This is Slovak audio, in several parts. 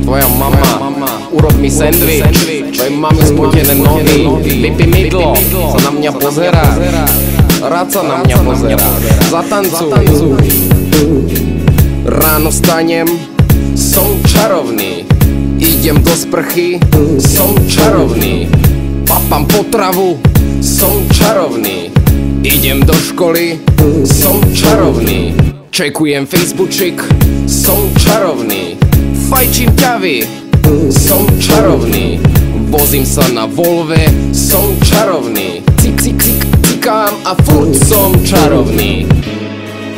Tvoja mama, urob mi sendvič. Tvojej mami spotené nohy, vypí mydlo, sa na mňa pozerá. Rád sa na mňa pozerá, zatancuj. Ráno stanem, som čarovný. Idem do sprchy, som čarovný. Papám potravu, som čarovný. Idem do školy, som čarovný. Čekujem Facebookčik, som čarovný. Fajčím ťavy, som čarovný. Vozím sa na Volve, som čarovný. Cikám a furt som čarovný.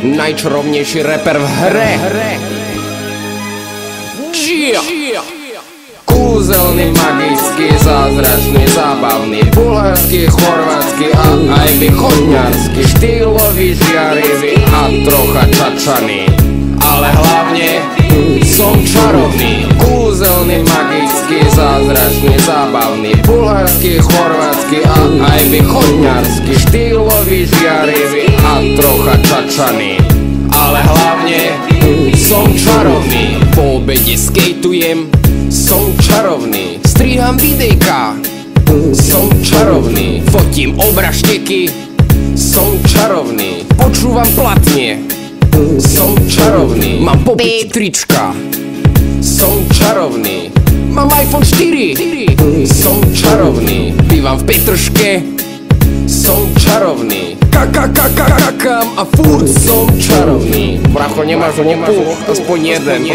Najčarovnejší rapper v hre. Kúzelný, magický, zázračný, zábavný, bulharský, chorvátsky a aj východňarský, štýlový, žiarivý a trocha čačaný. Ale hlavne som čarovný. Kúzelný, magický, zázračný, zábavný, bulharský, chorvátsky a aj východňarský, štýlový, žiarivý a trocha čačaný. Ale hlavne som čarovný. Po obede skejtujem, som čarovný. Striham videjka, som čarovný. Fotím obražteky, som čarovný. Počúvam platne, som čarovný. Mám popit trička, som čarovný. Mám iPhone 4, som čarovný. Bývam v Petržke, som čarovný. Kakám a furt som čarovný. Bracho, nemáš lopuch? Aspoň jeden,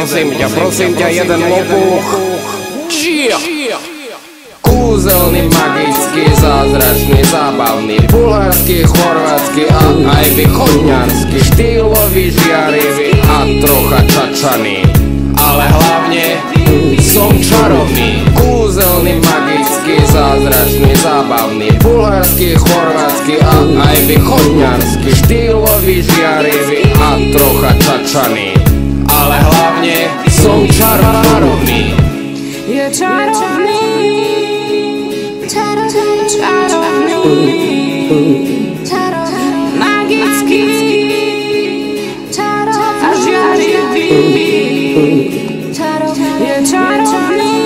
prosím ťa, jeden lopuch. Kúzelný, magický, zázračný, zábavný, bulharský, chorvátsky a aj východňarský, štýlový, žiarivý a trocha čačaný. Ale hlavne som čarovný. Kúzelný, magický, zázračný, zábavný, bulharský, chorvátsky a aj východňarský, štýlový, žiarivý a trocha čačaný. Ale hlavne som čarovný. Je čarovný, magický a žiarivý. Je čarovný, čarovný.